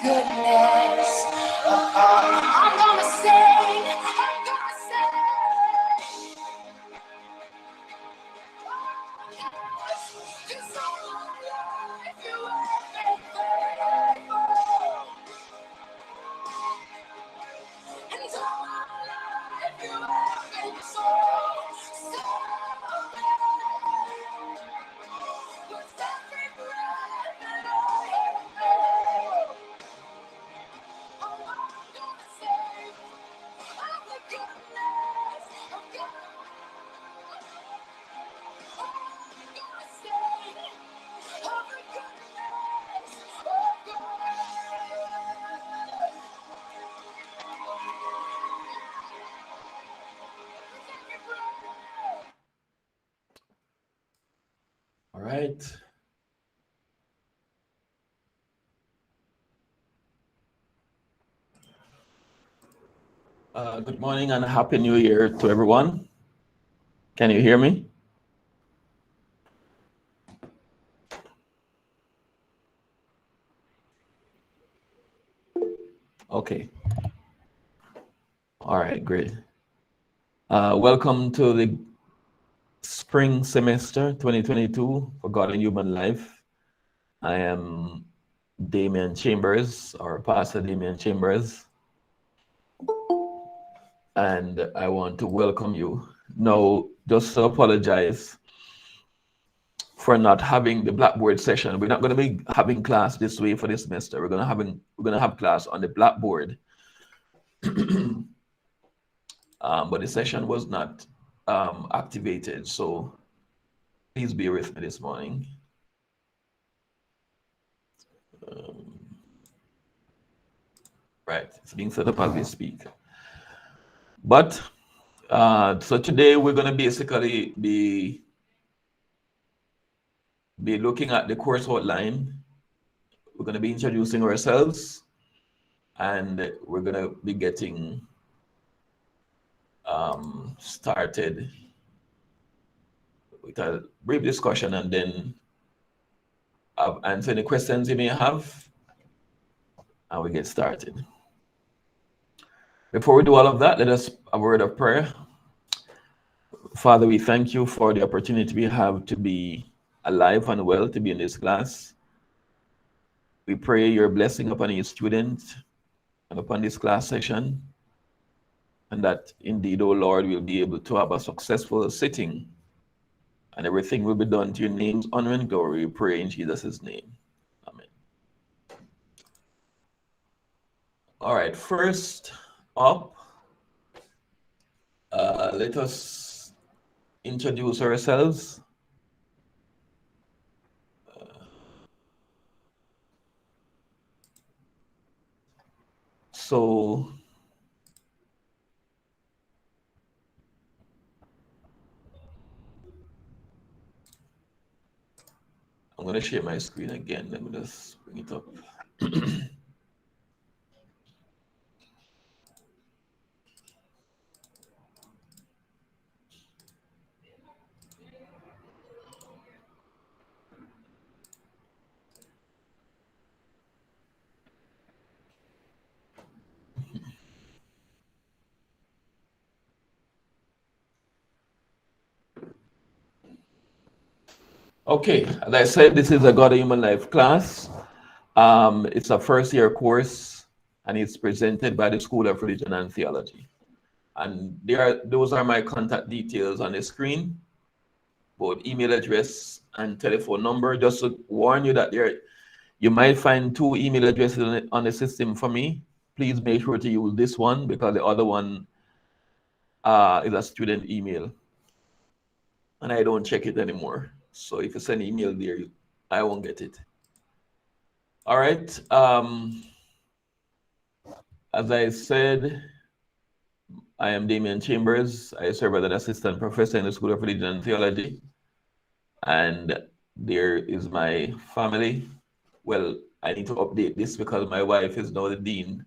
goodness. I'm gonna sing. I'm gonna sing. Cause all my life you have been faithful. And all my life you have been so good. With every breath that I am, I'm gonna sing of the goodness of God. I'm gonna sing of the goodness of God. All right. Good morning and Happy New Year to everyone. Can you hear me? Okay. All right, great. Welcome to the spring semester 2022 for God and Human Life. I am Damian Chambers, or Pastor Damian Chambers, and I want to welcome you. Now, just to apologize for not having the Blackboard session. We're not going to be having class this week for this semester. We're going to have class on the Blackboard. But the session was not activated, so please be with me this morning. Right, it's being set up as we speak. But so today we're going to basically be looking at the course outline. We're going to be introducing ourselves, and we're going to be getting started with a brief discussion, and then I'll answer any questions you may have, and we get started. Before we do all of that, let us have a word of prayer. Father, we thank you for the opportunity we have to be alive and well, to be in this class. We pray your blessing upon each student and upon this class session, and that indeed, O Lord, we'll be able to have a successful sitting, and everything will be done to your name's honor and glory. We pray in Jesus' name. Amen. All right, first up, let us introduce ourselves. So I'm going to share my screen again. Let me just bring it up. Okay, as I said, this is a God and Human Life class. It's a first-year course, and it's presented by the School of Religion and Theology. And those are my contact details on the screen, both email address and telephone number. Just to warn you that you might find two email addresses on the system for me. Please make sure to use this one, because the other one is a student email, and I don't check it anymore. So if you send email there, I won't get it. All right. As I said, I am Damian Chambers. I serve as an assistant professor in the School of Religion and Theology. And there is my family. Well, I need to update this because my wife is now the dean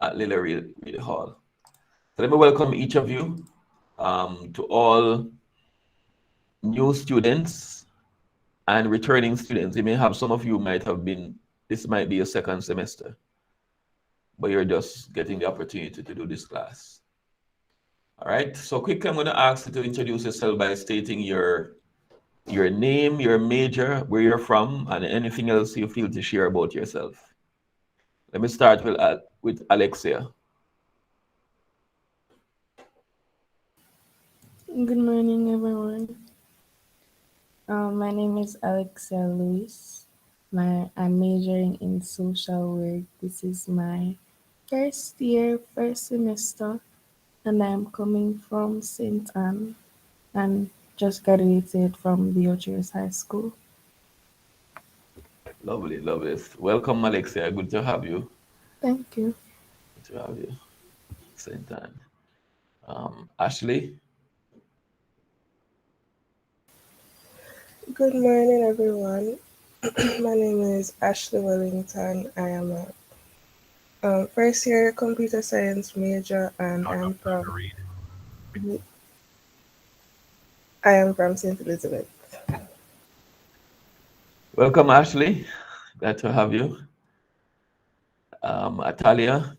at Lilla Reed Hall. So let me welcome each of you, to all new students and returning students. You may have, some of you might have been, this might be your second semester. but you're just getting the opportunity to do this class. All right. So quickly, I'm going to ask you to introduce yourself by stating your name, your major, where you're from, and anything else you feel to share about yourself. Let me start with Alexia. Good morning, everyone. My name is Alexia Lewis. I'm majoring in social work. This is my first year, first semester, and I'm coming from St. Anne and just graduated from the Ocheers High School. Lovely, lovely. Welcome, Alexia. Good to have you. Thank you. Good to have you. Same time. Ashley. Good morning, everyone. My name is Ashley Wellington. I am a first year computer science major, and I am from St. Elizabeth. Welcome, Ashley. Glad to have you. Atalia.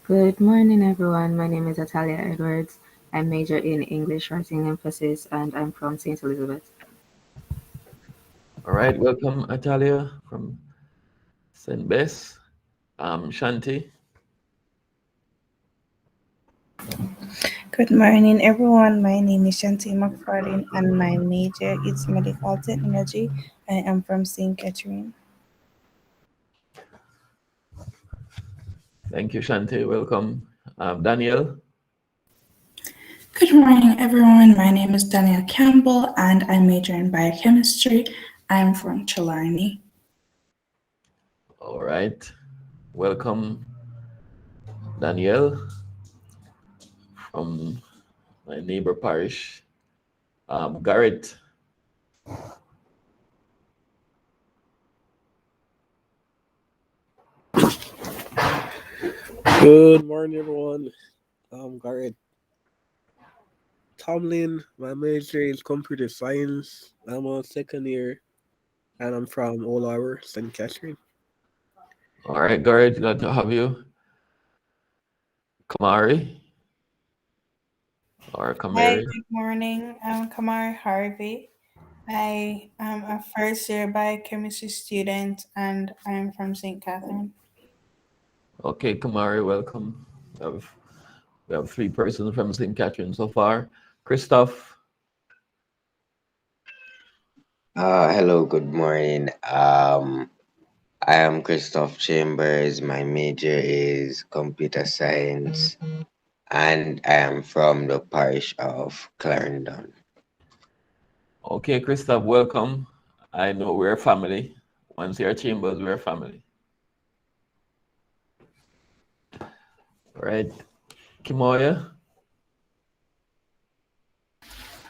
Good morning, everyone. My name is Atalia Edwards. I major in English Writing Emphasis, and I'm from St. Elizabeth. All right. Welcome, Atalia from St. Bess. Shanti. Good morning, everyone. My name is Shanti McFarlane, and my major is medical technology. I am from St. Catherine. Thank you, Shanti. Welcome. Daniel. Good morning, everyone. My name is Daniel Campbell, and I major in biochemistry. I'm from Killarney. All right. Welcome, Danielle from my neighbor parish. Garrett. Good morning, everyone. I'm Garrett Tomlin. My major is computer science. I'm a second year, and I'm from Old Harbor, St. Catherine. All right, Garrett. Glad to have you. Kamari. Or Hi, Kamari. good morning. I'm Kamar Harvey. I am a first year biochemistry student and I'm from St. Catherine. Okay, Kamari, welcome. We have three persons from St. Catherine so far. Christoph. Hello, good morning. I am Christoph Chambers. My major is computer science, and I am from the parish of Clarendon. Okay, Christoph, welcome. I know we're family. Once you're Chambers, we're family. All right. Kimoya.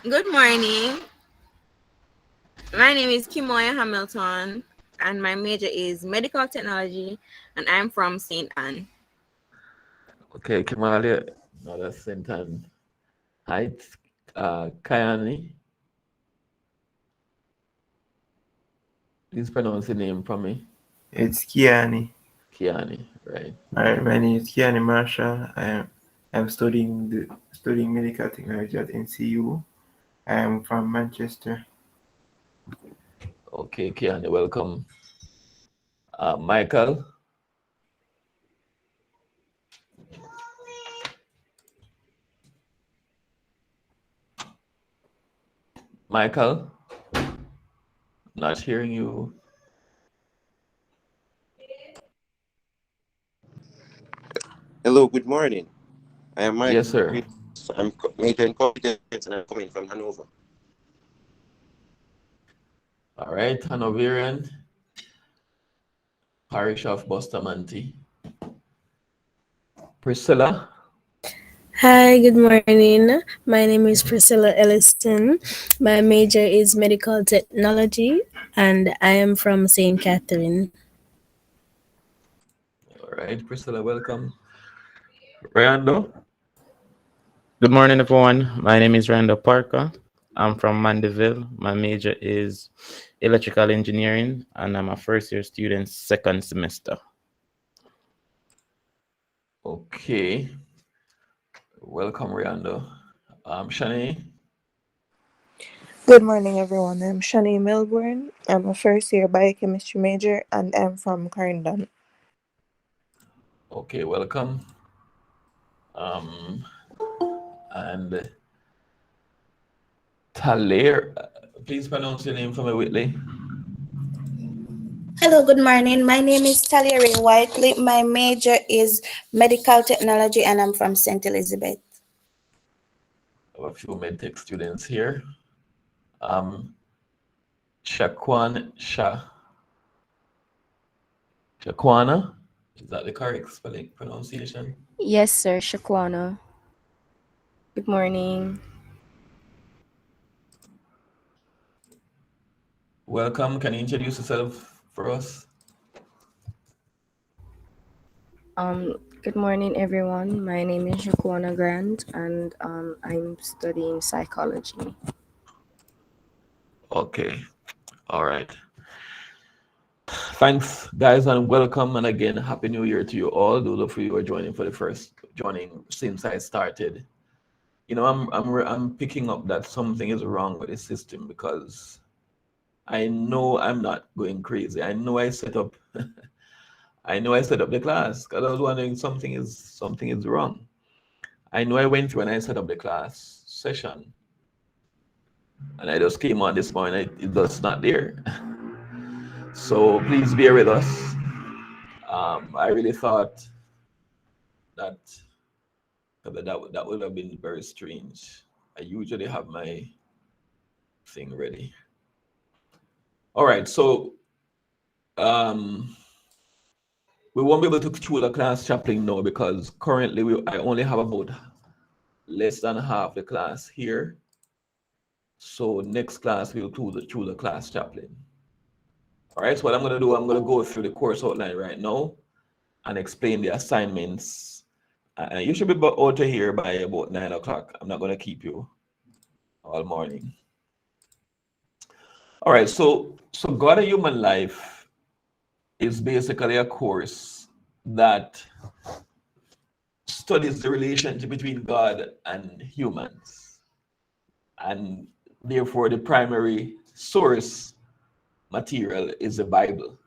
Good morning. My name is Kimoya Hamilton, and my major is medical technology, and I'm from St. Anne. Okay, Kimali, another St. Anne Heights. Kayani. Please pronounce the name for me. It's Kiani. Kiani, right. My name is Kiani Marshall. I'm studying medical technology at NCU. I am from Manchester. Okay, Kiani, welcome. Michael. Michael, not hearing you. Hello, good morning. I am Michael. Yes, sir. I'm majoring in computers and I'm coming from Hanover. All right, Hanoverian, parish of Bustamante. Priscilla. Hi, good morning. My name is Priscilla Ellison. My major is medical technology and I am from St. Catherine. All right, Priscilla, welcome. Rando. Good morning, everyone. My name is Randall Parker. I'm from Mandeville. My major is electrical engineering, and I'm a first year student, second semester. Okay. Welcome, Riando. Shani. Good morning, everyone. I'm Shani Melbourne. I'm a first year biochemistry major and I'm from Clarendon. Okay, welcome. And Talir, please pronounce your name for me, Whitley. Hello, good morning. My name is Talia Ray Whiteley. My major is medical technology and I'm from St. Elizabeth. I have a few medtech students here. Shakwana, is that the correct spelling pronunciation? Yes, sir, Shakwana. Good morning. Welcome. Can you introduce yourself for us? Good morning, everyone. My name is Shakwana Grant, and I'm studying psychology. Okay. All right. Thanks, guys, and welcome. And again, Happy New Year to you all. Those of you who are joining for the first joining since I started. You know, I'm picking up that something is wrong with the system because I know I'm not going crazy. I know I set up the class because I was wondering something is wrong. I know I went through and I set up the class session, and I just came on this morning. It was not there. So please bear with us. I really thought that would have been very strange. I usually have my thing ready. All right, so we won't be able to choose a class chaplain now because currently I only have about less than half the class here. So next class we'll choose a class chaplain. All right, so what I'm going to do, I'm going to go through the course outline right now and explain the assignments. You should be out of here by about 9 o'clock. I'm not going to keep you all morning. All right, so God and Human Life is basically a course that studies the relationship between God and humans. And therefore, the primary source material is the Bible,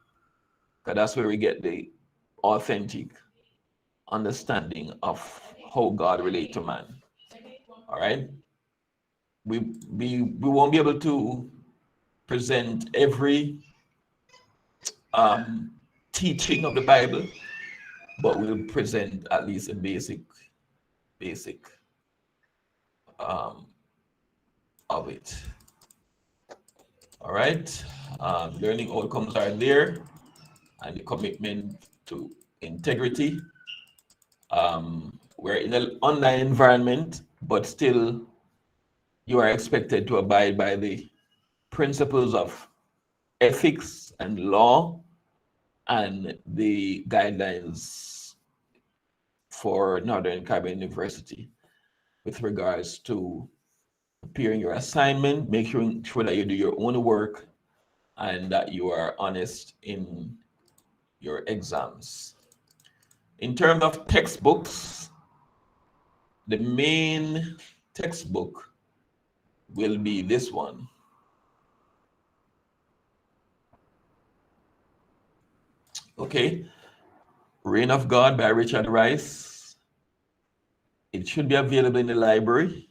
because that's where we get the authentic understanding of how God relates to man. All right, we won't be able to present every teaching of the Bible, but we'll present at least a basic of it. All right, learning outcomes are there, and the commitment to integrity. We're in an online environment, but still you are expected to abide by the principles of ethics and law and the guidelines for Northern Caribbean University with regards to preparing your assignment, making sure that you do your own work and that you are honest in your exams. In terms of textbooks, the main textbook will be this one. Okay, Reign of God by Richard Rice. It should be available in the library.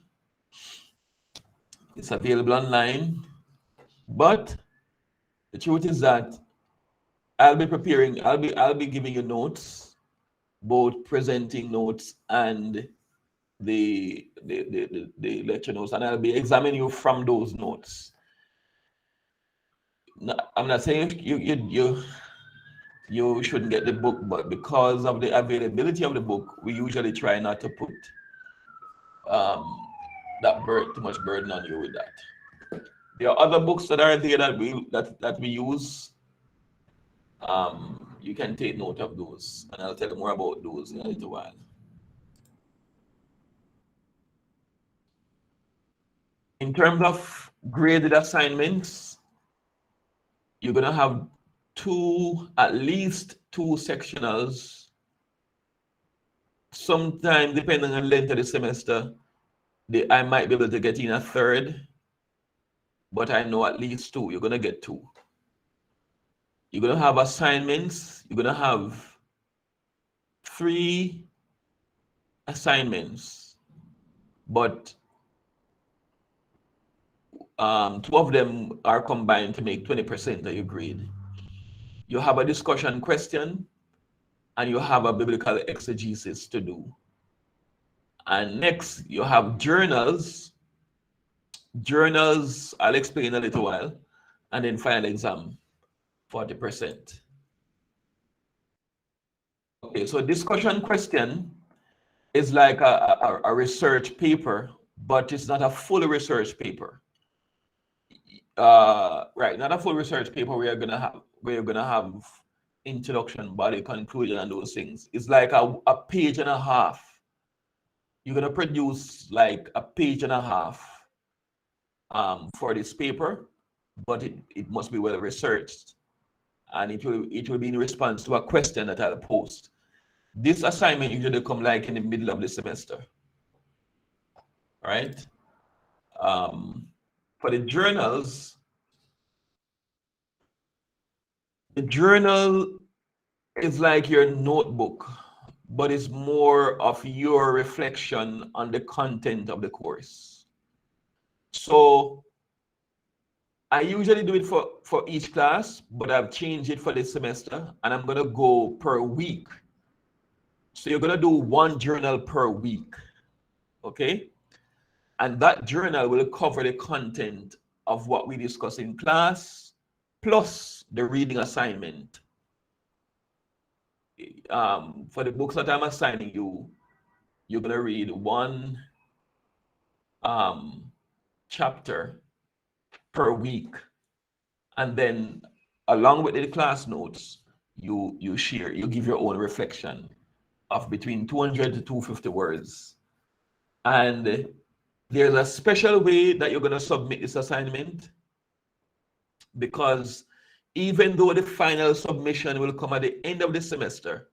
It's available online, but the truth is that I'll be giving you notes, both presenting notes and the lecture notes, and I'll be examining you from those notes. I'm not saying you shouldn't get the book, but because of the availability of the book, we usually try not to put too much burden on you with that. There are other books that are there that we use. You can take note of those, and I'll tell you more about those in a little while. In terms of graded assignments, you're gonna have at least two sectionals. Sometime, depending on the length of the semester, I might be able to get in a third, but I know at least two. You're gonna get two. You're gonna have assignments. You're gonna have 3 assignments, but 2 of them are combined to make 20% of your grade. You have a discussion question, and you have a biblical exegesis to do. And next, you have journals. Journals, I'll explain in a little while. And then final exam, 40%. Okay, so discussion question is like a research paper, but it's not a full research paper. Right, not a full research paper where you're gonna have introduction, body, conclusion, and those things. It's like a page and a half. You're gonna produce like a page and a half for this paper, but it must be well researched, and it will be in response to a question that I'll post. This assignment usually come like in the middle of the semester. All right. For the journals, the journal is like your notebook, but it's more of your reflection on the content of the course. So I usually do it for each class, but I've changed it for this semester, and I'm gonna go per week. So you're gonna do 1 journal per week, okay? And that journal will cover the content of what we discuss in class, plus the reading assignment. For the books that I'm assigning you, you're gonna read 1 chapter per week, and then along with the class notes, you give your own reflection of between 200 to 250 words. And there's a special way that you're going to submit this assignment, because even though the final submission will come at the end of the semester,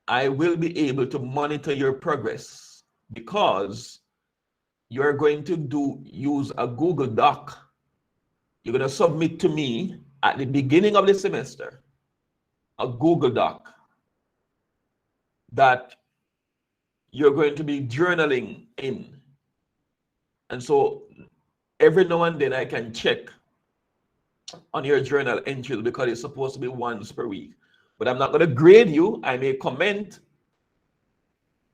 I will be able to monitor your progress, because you're going to use a Google Doc. You're going to submit to me at the beginning of the semester a Google Doc that you're going to be journaling in. And so every now and then I can check on your journal entries, because it's supposed to be once per week. But I'm not going to grade you. I may comment,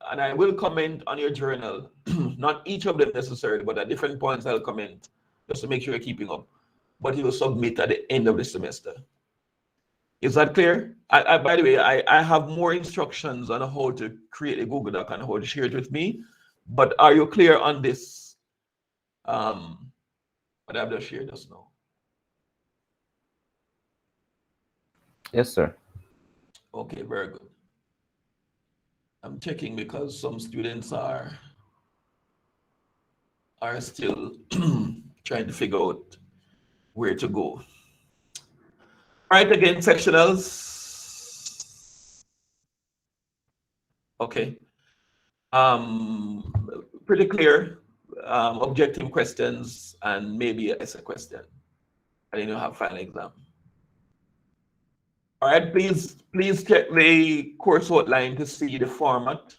and I will comment on your journal. Not each of them necessarily, but at different points I'll comment just to make sure you're keeping up. But you will submit at the end of the semester. Is that clear? By the way, I have more instructions on how to create a Google Doc and how to share it with me. But are you clear on this? What I've just shared just now. Yes, sir. Okay, very good. I'm checking because some students are still trying to figure out where to go. All right, again, sectionals. Okay. Pretty clear. Objective questions and maybe an essay question. And then you have final exam. All right, please check the course outline to see the format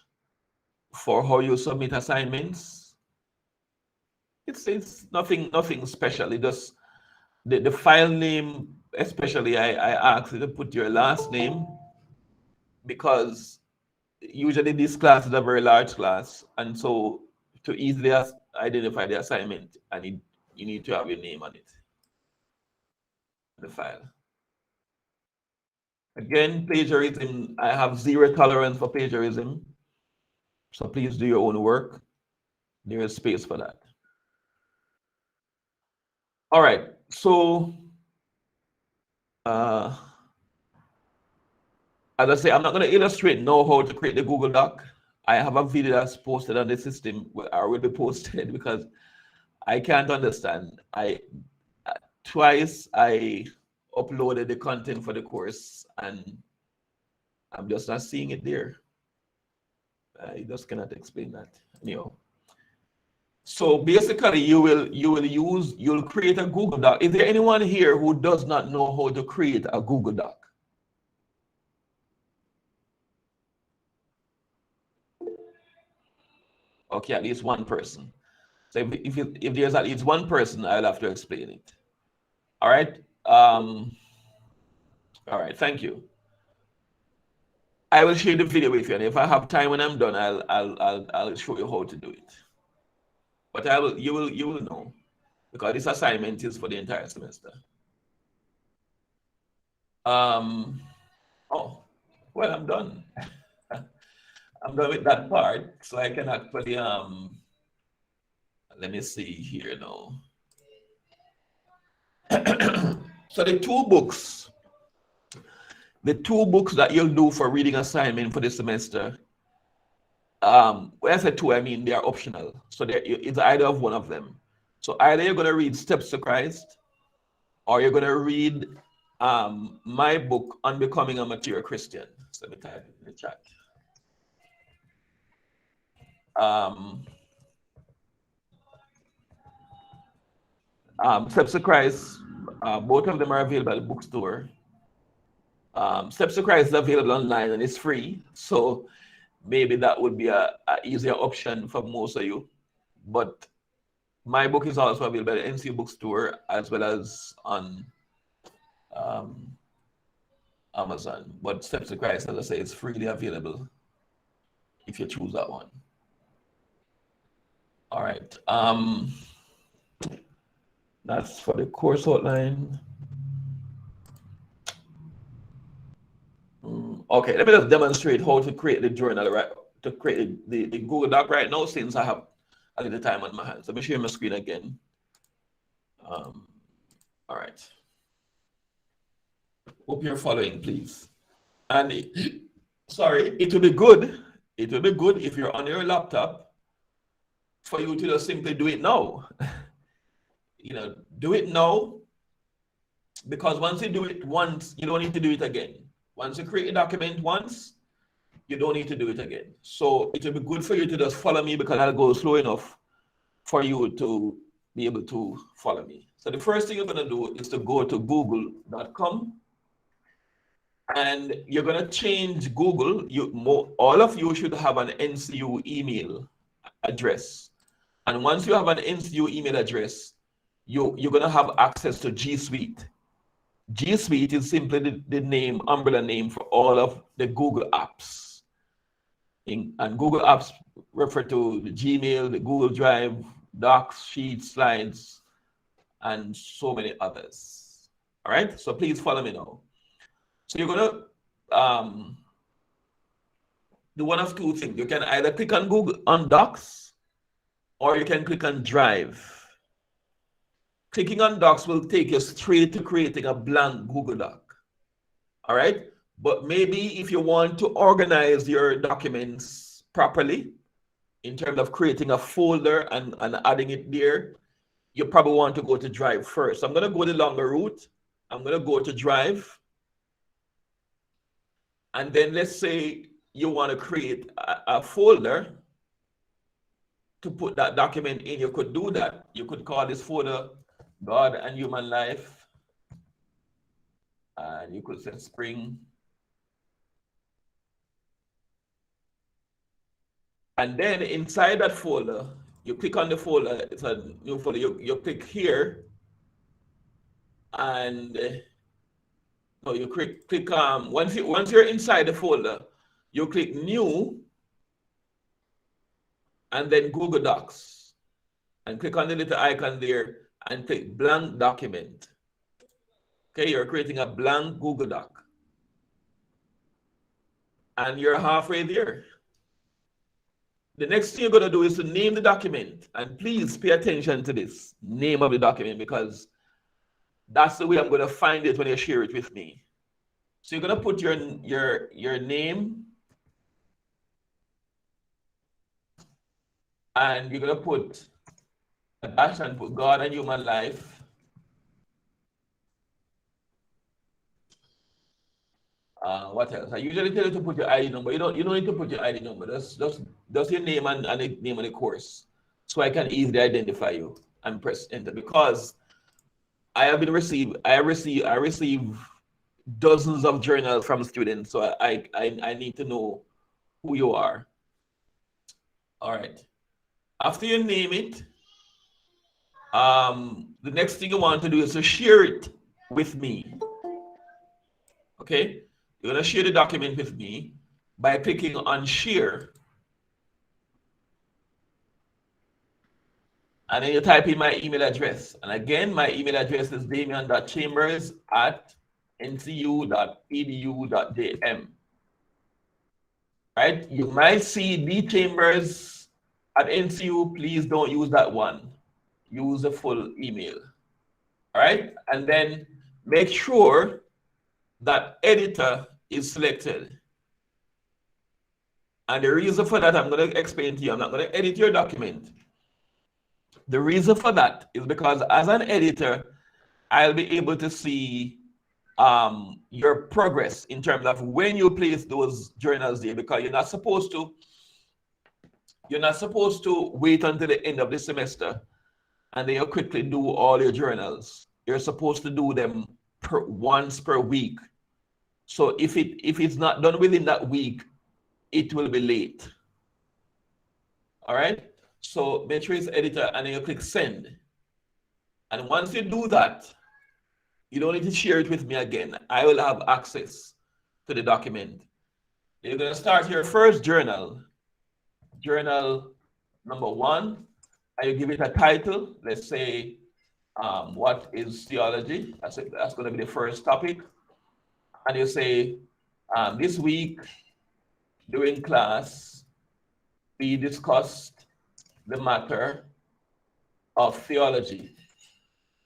for how you submit assignments. It's nothing special. It just the file name, especially I asked you to put your last name, because usually this class is a very large class, and so to easily identify the assignment, and you need to have your name on it, the file. Again, plagiarism, I have 0 tolerance for plagiarism. So please do your own work. There is space for that. All right, so as I say, I'm not going to illustrate now how to create the Google Doc. I have a video that's posted on the system, or will be posted, because I can't understand. Twice I uploaded the content for the course and I'm just not seeing it there. I just cannot explain that. Anyhow. So basically you'll create a Google Doc. Is there anyone here who does not know how to create a Google Doc? Okay, at least one person. So if there's at least one person, I'll have to explain it. All right. All right. Thank you. I will share the video with you, and if I have time when I'm done, I'll show you how to do it. But you will know, because this assignment is for the entire semester. Oh, well, I'm done. I'm done with that part, so I can actually let me see here now. So the two books that you'll do for reading assignment for this semester, when I say two, I mean they are optional. So it's either of one of them. So either you're going to read Steps to Christ, or you're going to read my book, Unbecoming a Mature Christian. So let me type it in the chat. Steps to Christ, both of them are available at the bookstore. Steps to Christ is available online and it's free, so maybe that would be a easier option for most of you. But my book is also available at the NC bookstore as well as on Amazon. But Steps to Christ, as I say, is freely available if you choose that one. All right. That's for the course outline. Okay, let me just demonstrate how to create the journal, right? To create the Google Doc right now, since I have a little time on my hands. Let me share my screen again. All right. Hope you're following, please. And sorry, it will be good. It will be good if you're on your laptop for you to just simply do it now. You know, do it now, because once you do it once, you don't need to do it again. Once you create a document once, you don't need to do it again. So it will be good for you to just follow me, because I'll go slow enough for you to be able to follow me. So the first thing you're going to do is to go to google.com, and you're going to change Google. All of you should have an NCU email address. And once you have an NCU email address, you're going to have access to G Suite. G Suite is simply the name, umbrella name for all of the Google apps. And Google apps refer to the Gmail, the Google Drive, Docs, Sheets, Slides, and so many others. All right, so please follow me now. So you're going to do one of two things. You can either click on Google on Docs, or you can click on Drive. Clicking on Docs will take you straight to creating a blank Google Doc. All right, but maybe if you want to organize your documents properly in terms of creating a folder and adding it there, you probably want to go to Drive first. So I'm going to go the longer route. I'm going to go to Drive. And then let's say you want to create a folder to put that document in. You could do that. You could call this folder God and Human Life. And you could say Spring. And then inside that folder, you click on the folder. It's a new folder. You click here. And no, you click once you're inside the folder, you click New, and then Google Docs, and click on the little icon there and click Blank Document. Okay, you're creating a blank Google Doc, and you're halfway there. The next thing you're going to do is to name the document, and please pay attention to this name of the document, because that's the way I'm going to find it when you share it with me. So you're going to put your name, and you're going to put a dash and put God and human life. What else? I usually tell you to put your ID number. You don't need to put your ID number. Just your name and the name of the course, so I can easily identify you and press enter. Because I receive dozens of journals from students, so I need to know who you are. All right. After you name it, the next thing you want to do is to share it with me. Okay, you're gonna share the document with me by clicking on share, and then you type in my email address. And again, my email address is damian.chambers@ncu.edu.jm. Right? You might see dchambers@ncu. Please don't use that one. Use the full email. All right, and then make sure that editor is selected. And the reason for that, I'm going to explain to you. I'm not going to edit your document. The reason for that is because as an editor, I'll be able to see your progress in terms of when you place those journals there, because you're not supposed to wait until the end of the semester and then you quickly do all your journals. You're supposed to do them once per week. So if it's not done within that week, it will be late. All right. So make sure it's editor and then you click send. And once you do that, you don't need to share it with me again. I will have access to the document. You're going to start your first journal, journal number 1, and you give it a title. Let's say, what is theology? That's going to be the first topic. And you say, this week during class, we discussed the matter of theology.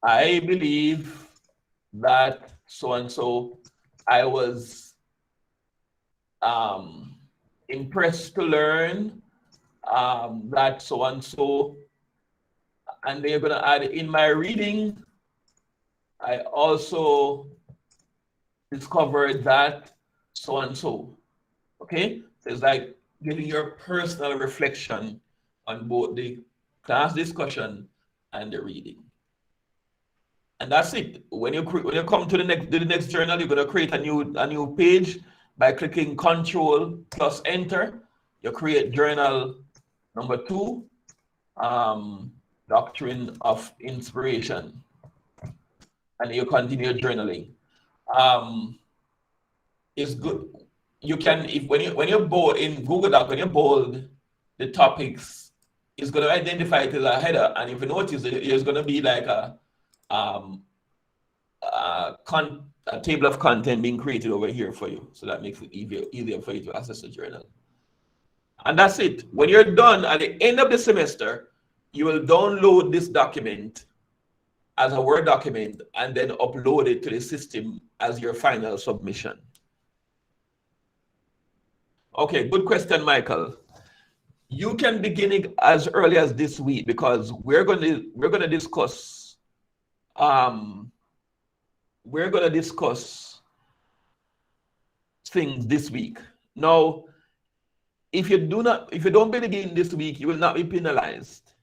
I believe that so-and-so, I was impressed to learn that so-and-so, and they're going to add in my reading, I also discovered that so-and-so. Okay? So it's like giving your personal reflection on both the class discussion and the reading. And that's it. When you come to the next journal, you're going to create a new page by clicking Control plus Enter. You create journal number 2, Doctrine of Inspiration, and you continue journaling. It's good. You can, when you bold in Google Doc, when you bold the topics, it's going to identify it as a header, and if you notice, there's going to be like a table of content being created over here for you, so that makes it easier for you to access the journal. And that's it. When you're done at the end of the semester, you will download this document as a Word document and then upload it to the system as your final submission. Okay, good question, Michael. You can begin it as early as this week, because we're going to discuss things this week. Now, if you don't begin this week, you will not be penalized.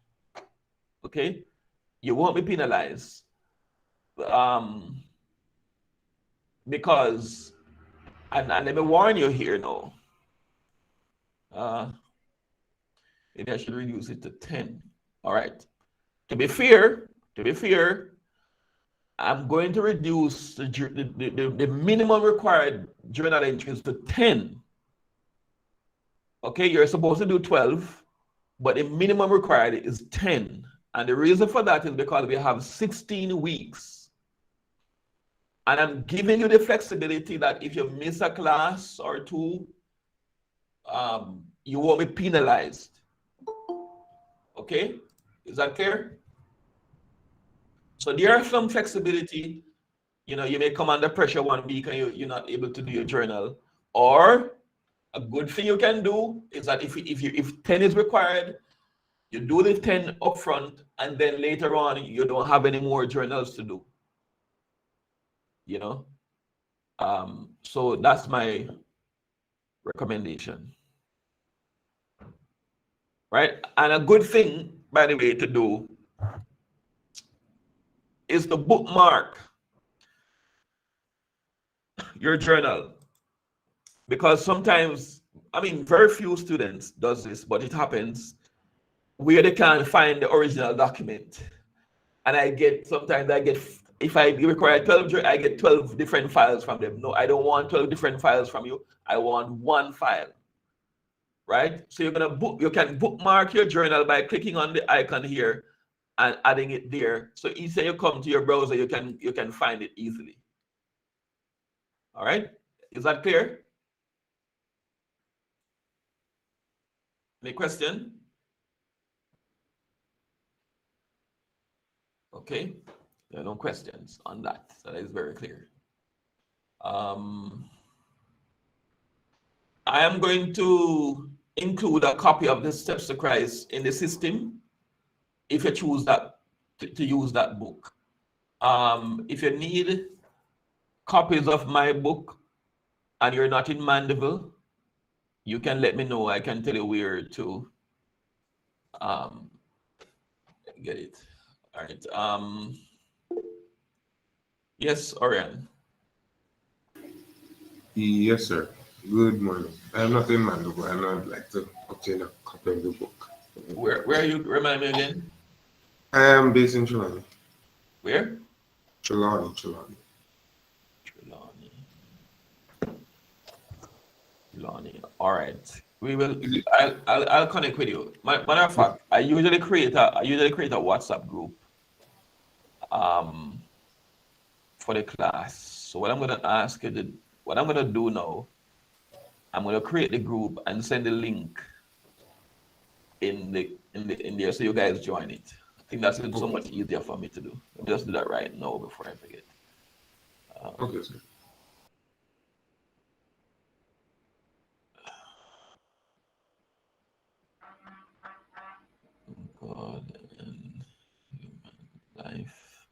Okay, you won't be penalized because, and let me warn you here now. Maybe I should reduce it to 10. All right. To be fair, I'm going to reduce the minimum required journal entries to 10. Okay, you're supposed to do 12, but the minimum required is 10. And the reason for that is because we have 16 weeks. And I'm giving you the flexibility that if you miss a class or two, you won't be penalized. Okay, is that clear? So there are some flexibility. You know, you may come under pressure one week and you're not able to do your journal. Or a good thing you can do is that if 10 is required You do the 10 upfront, and then later on, you don't have any more journals to do. You know? So that's my recommendation. Right? And a good thing, by the way, to do is to bookmark your journal. Because sometimes, I mean, very few students does this, but it happens where they can't find the original document. And sometimes I get, if I require 12, I get 12 different files from them. No, I don't want 12 different files from you. I want one file, right? So you can bookmark your journal by clicking on the icon here and adding it there. So each time you come to your browser, you can find it easily. All right, is that clear? Any question? Okay, there are no questions on that. So that is very clear. I am going to include a copy of the Steps to Christ in the system if you choose that to use that book. If you need copies of my book and you're not in Mandeville, you can let me know. I can tell you where to get it. All right. Yes, Orion. Yes, sir. Good morning. I'm not in Mandeville. I know I'd like to obtain a copy of the book. Where are you? Remind me again. I am based in Trelawney. Where? Trelawney. All right. We will. I'll connect with you. Matter of fact, I usually create a WhatsApp group for the class. So what I'm gonna ask you what I'm gonna do now, I'm gonna create the group and send the link in there so you guys join it. I think that's so much easier for me to do. I'll just do that right now before I forget. Okay, sir. God and human life.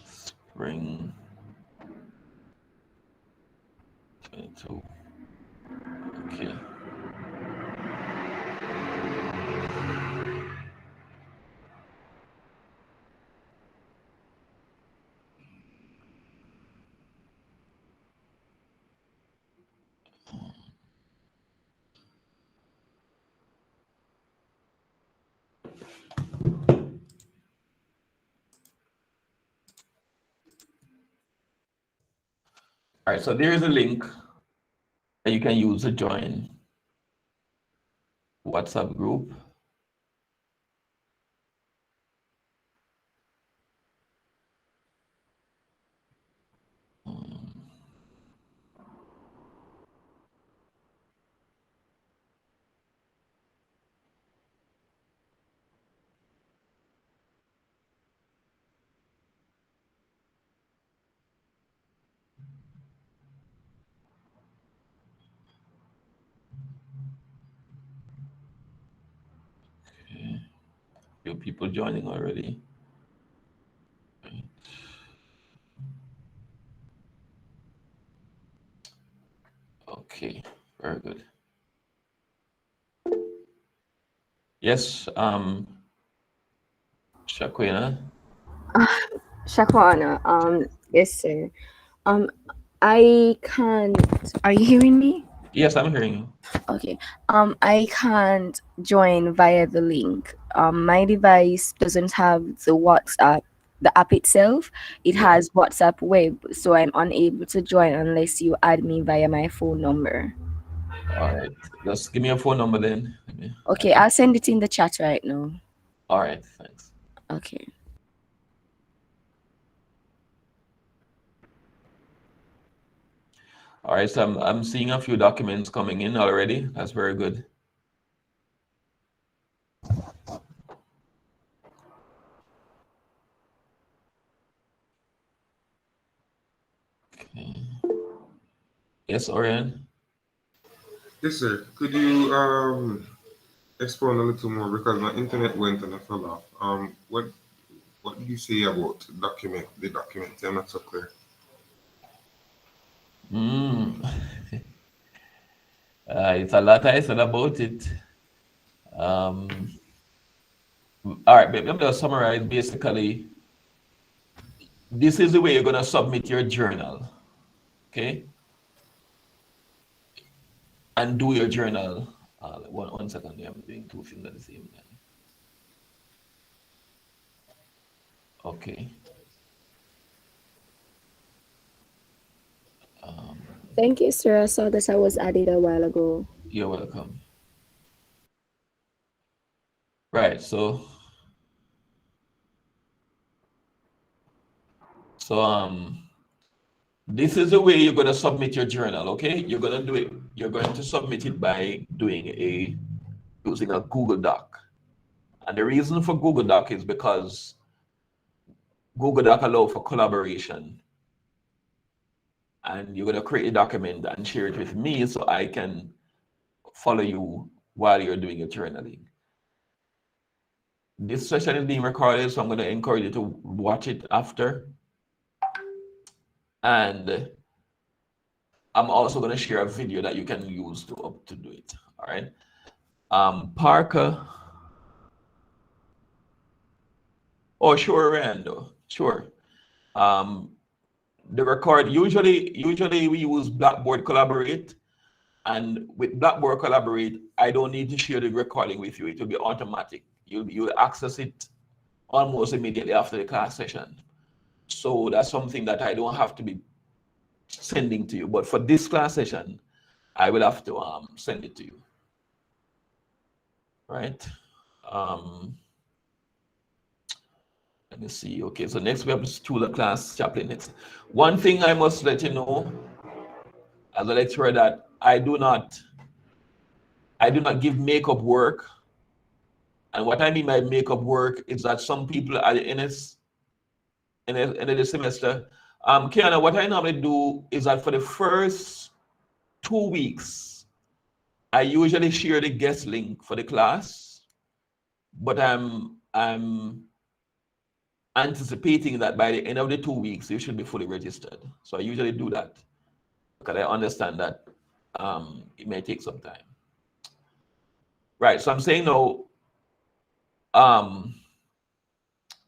Spring 22. Okay. All right, so there is a link that you can use to join WhatsApp group. Okay. Few people joining already. Right. Okay, very good. Yes, Shaquina. Shakwana, yes, sir. I can't. Are you hearing me? Yes, I'm hearing you. Okay. I can't join via the link. My device doesn't have the WhatsApp, the app itself. It has WhatsApp web, so I'm unable to join unless you add me via my phone number. All right, just give me your phone number then. Okay, I'll send it in the chat right now. All right, thanks. Okay. All right, so I'm seeing a few documents coming in already. That's very good. Okay. Yes, Orion. Yes, sir. Could you explain a little more because my internet went and I fell off. What did you say about document? The document, I'm not so clear. Mm. It's a lot I said about it. Um, all right, let me just summarize. Basically, this is the way you're going to submit your journal, okay? And do your journal. One second, I'm doing two things at the same time. Okay. Thank you, sir. I saw this. I was added a while ago. You're welcome. Right, so this is the way you're going to submit your journal, okay? You're going to do it. You're going to submit it by using a Google Doc. And the reason for Google Doc is because Google Doc allows for collaboration. And you're going to create a document and share it with me so I can follow you while you're doing your journaling. This session is being recorded, so I'm going to encourage you to watch it after. And I'm also going to share a video that you can use to do it. All right. Parker. Oh, sure, Rando. Sure. The record, usually we use Blackboard Collaborate. And with Blackboard Collaborate, I don't need to share the recording with you. It will be automatic. You'll access it almost immediately after the class session. So that's something that I don't have to be sending to you. But for this class session, I will have to send it to you. Right? Let me see. Okay, so next we have the Stula class chaplain next. One thing I must let you know as a lecturer that I do not give makeup work. And what I mean by makeup work is that some people at the end of the semester, Kiana, what I normally do is that for the first 2 weeks, I usually share the guest link for the class, but I'm anticipating that by the end of the 2 weeks, you should be fully registered. So I usually do that because I understand that it may take some time. Right, so I'm saying now,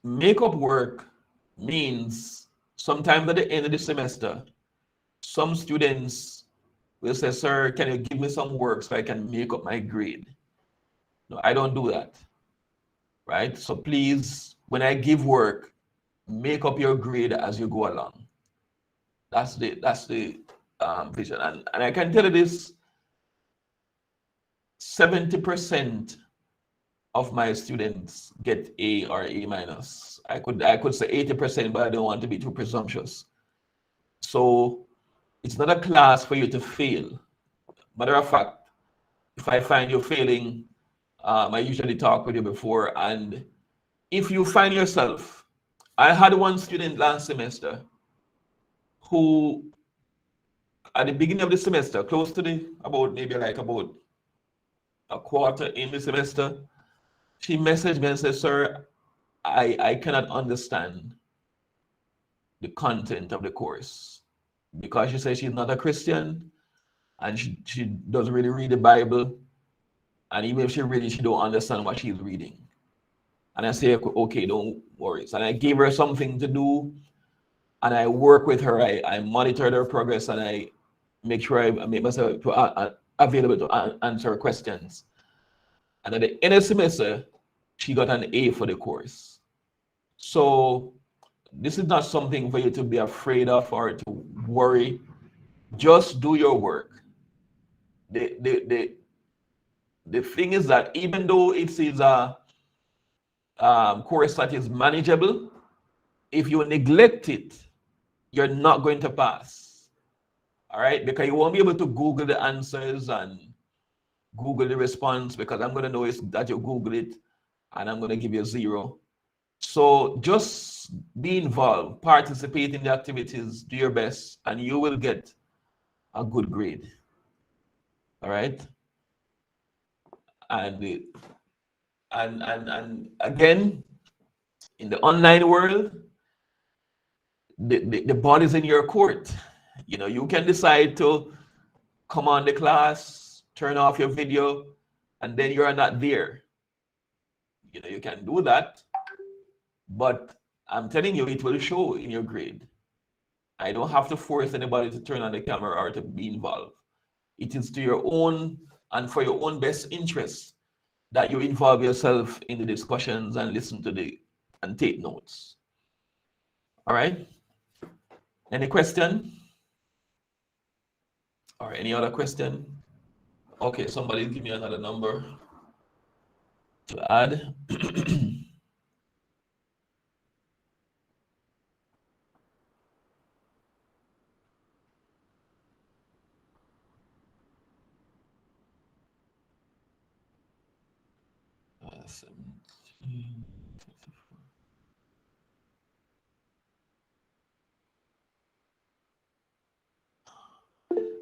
makeup work means sometimes at the end of the semester, some students will say, sir, can you give me some work so I can make up my grade? No, I don't do that, right? So please, when I give work, make up your grade as you go along. That's the vision. And I can tell you this, 70% of my students get A or A minus. I could say 80%, but I don't want to be too presumptuous. So it's not a class for you to fail. Matter of fact, if I find you failing, I usually talk with you before. And if you find yourself, I had one student last semester who, at the beginning of the semester, close to about a quarter in the semester, she messaged me and said, sir, I cannot understand the content of the course because she says she's not a Christian and she doesn't really read the Bible. And even if she reads, she don't understand what she's reading. And I say, okay, don't worry. And I gave her something to do and I work with her. I monitor her progress and I make sure I make myself available to answer questions. And at the end of the semester, she got an A for the course. So this is not something for you to be afraid of or to worry. Just do your work. The thing is that even though it is a course that is manageable, if you neglect it, you're not going to pass. All right? Because you won't be able to Google the answers and Google the response because I'm going to know that you Google it and I'm going to give you a 0. So just be involved, participate in the activities, do your best, and you will get a good grade. All right. And again, in the online world, the ball is in your court. You know, you can decide to come on the class, turn off your video, and then you're not there. You know, you can do that, but I'm telling you, it will show in your grade. I don't have to force anybody to turn on the camera or to be involved. It is to your own and for your own best interest that you involve yourself in the discussions and listen to and take notes. All right. Any question? Or any other question? Okay, somebody give me another number to add.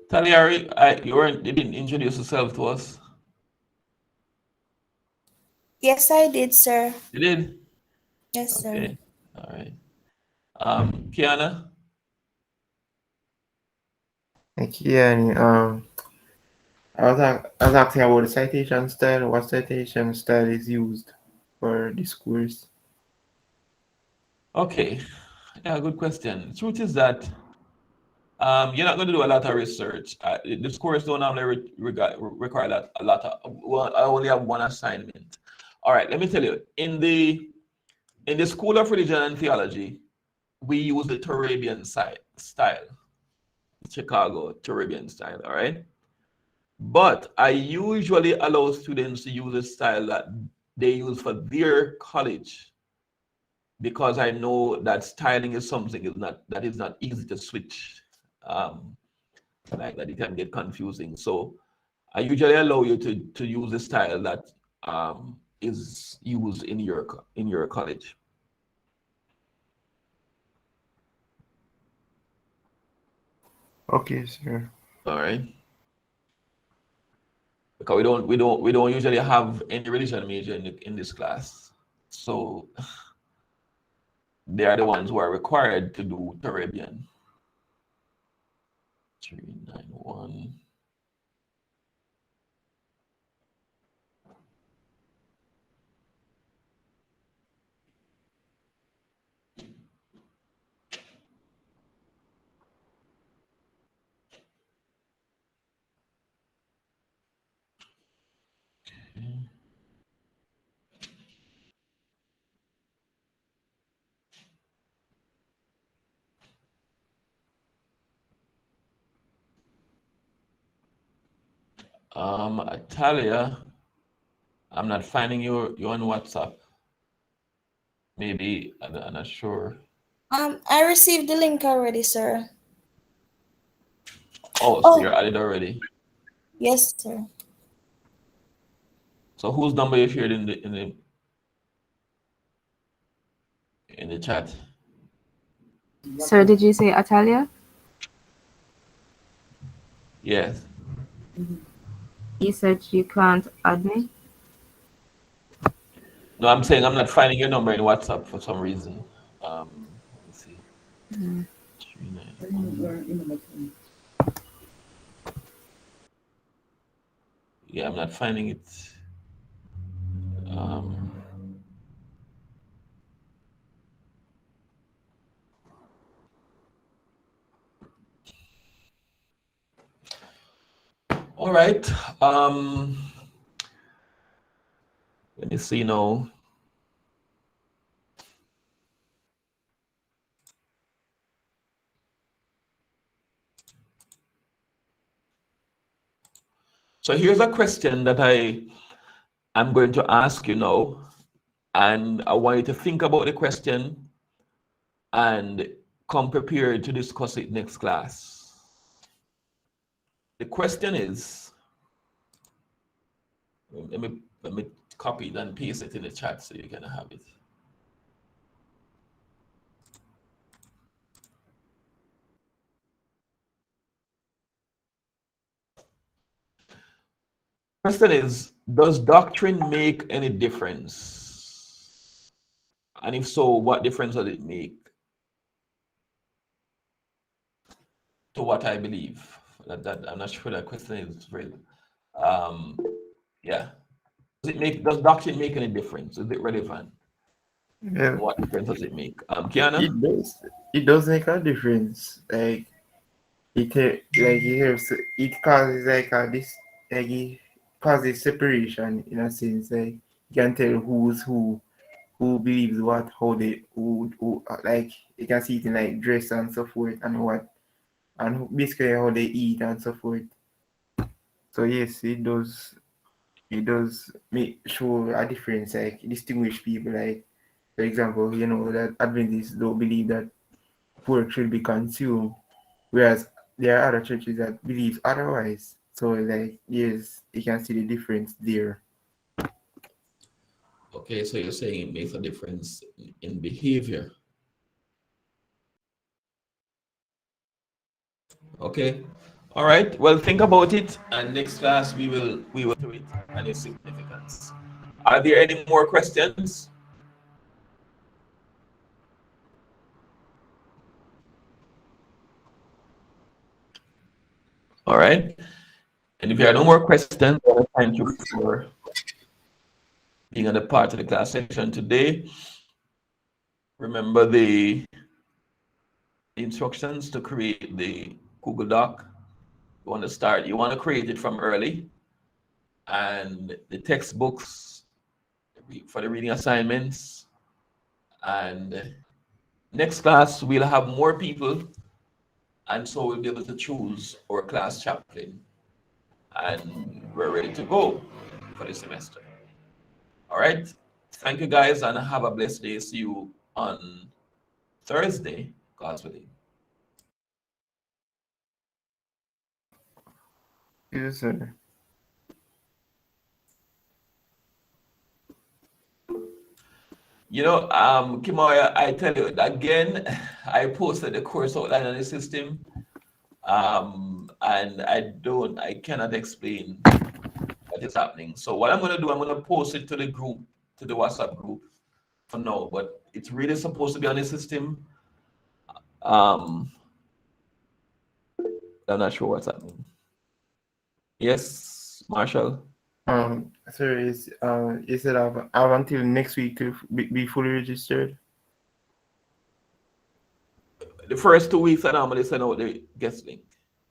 Talia, you didn't introduce yourself to us. Yes, I did, sir. You did? Yes, sir. Okay. All right. Kiana? Thank you, Kiani. I was asking about the citation style. What citation style is used for this course? Okay. Yeah, good question. The truth is that you're not going to do a lot of research. This course don't normally require a lot of. Well, I only have one assignment. All right. Let me tell you. In the School of Religion and Theology, we use the Turabian style, Chicago Turabian style. All right. But I usually allow students to use a style that they use for their college, because I know that styling is something that is not easy to switch. Like that, it can get confusing. So I usually allow you to use the style that is used in your college. Okay, sir. All right. Because we don't usually have any religion major in this class, so they are the ones who are required to do Turabian. 391. Talia, I'm not finding you on WhatsApp. Maybe I'm not sure. I received the link already, sir. Oh, so you're added already. Yes, sir. So whose number you shared in the chat? Sir, did you say Atalia? Yes. You said you can't add me? No, I'm saying I'm not finding your number in WhatsApp for some reason. Let's see. Mm. 391. Yeah, I'm not finding it. All right. Let me see now. So here's a question that I'm going to ask you now, and I want you to think about the question and come prepared to discuss it next class. The question is, let me copy it and paste it in the chat so you can have it. Question is, does doctrine make any difference? And if so, what difference does it make to what I believe? I'm not sure that question is very. Yeah. Does doctrine make any difference? Is it relevant? Yeah. What difference does it make? Kiana? It does make a difference. Like it causes like it causes separation in a sense. Like you can tell who's who believes what, how they who like you can see it in like dress and so forth and what and basically how they eat and so forth. So yes, it does make show a difference, like distinguish people. Like for example, that Adventists don't believe that pork should be consumed, whereas there are other churches that believe otherwise. So like yes, you can see the difference there. Okay, so you're saying it makes a difference in behavior. Okay. All right. Well, think about it, and next class we will do it and its significance. Are there any more questions? All right. And if there are no more questions, I want to thank you for being on the part of the class session today. Remember the instructions to create the Google Doc. You want to create it from early, and the textbooks for the reading assignments. And next class we'll have more people, and so we'll be able to choose our class chaplain, and we're ready to go for the semester. All right, thank you guys, and have a blessed day. See you on Thursday, God's willing. Yes, sir. Kimoya, I tell you again, I posted the course outline on the system, and I cannot explain what is happening. So what I'm going to do, I'm going to post it to the group, to the WhatsApp group for now, but it's really supposed to be on the system. I'm not sure what's happening. Yes, Marshall. Sir, you said I have until next week to be fully registered. The first 2 weeks I normally send out the guest link.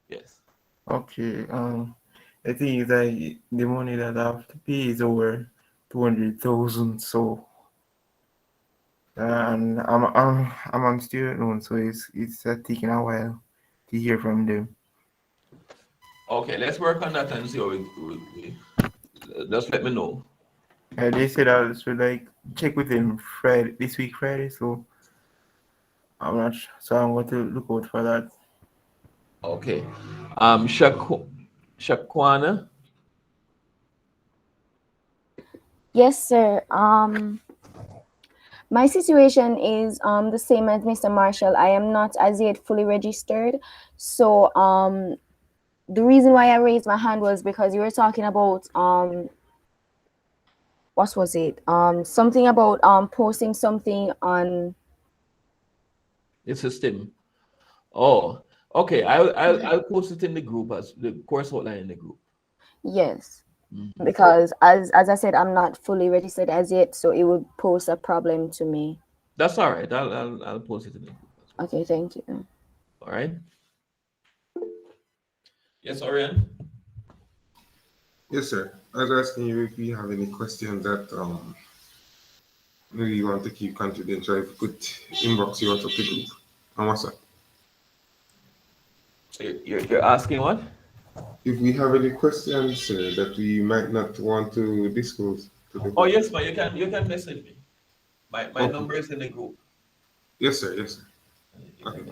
Yes. Okay. The thing is that the money that I have to pay is over 200,000. So, and I'm on student loan, so it's taking a while to hear from them. Okay, let's work on that and see how we just let me know. They said I should like check with them this week Friday, so I'm not sure. So I'm going to look out for that. Okay. Shakwana. Yes, sir. My situation is the same as Mr. Marshall. I am not as yet fully registered. So the reason why I raised my hand was because you were talking about what was it? Something about posting something on the system. Oh, okay. I'll post it in the group as the course outline in the group. Yes. Because as I said, I'm not fully registered as yet, so it would pose a problem to me. That's all right. I'll post it in the group. Okay, thank you. All right. Yes, Orion. Yes, sir. I was asking you if you have any questions that maybe you want to keep confidential. If you could inbox you WhatsApp the group on WhatsApp. So you're asking what? If we have any questions, sir, that we might not want to disclose to the Oh yes, man. You can message me. My Okay. number is in the group. Yes, sir. Yes, sir. Okay.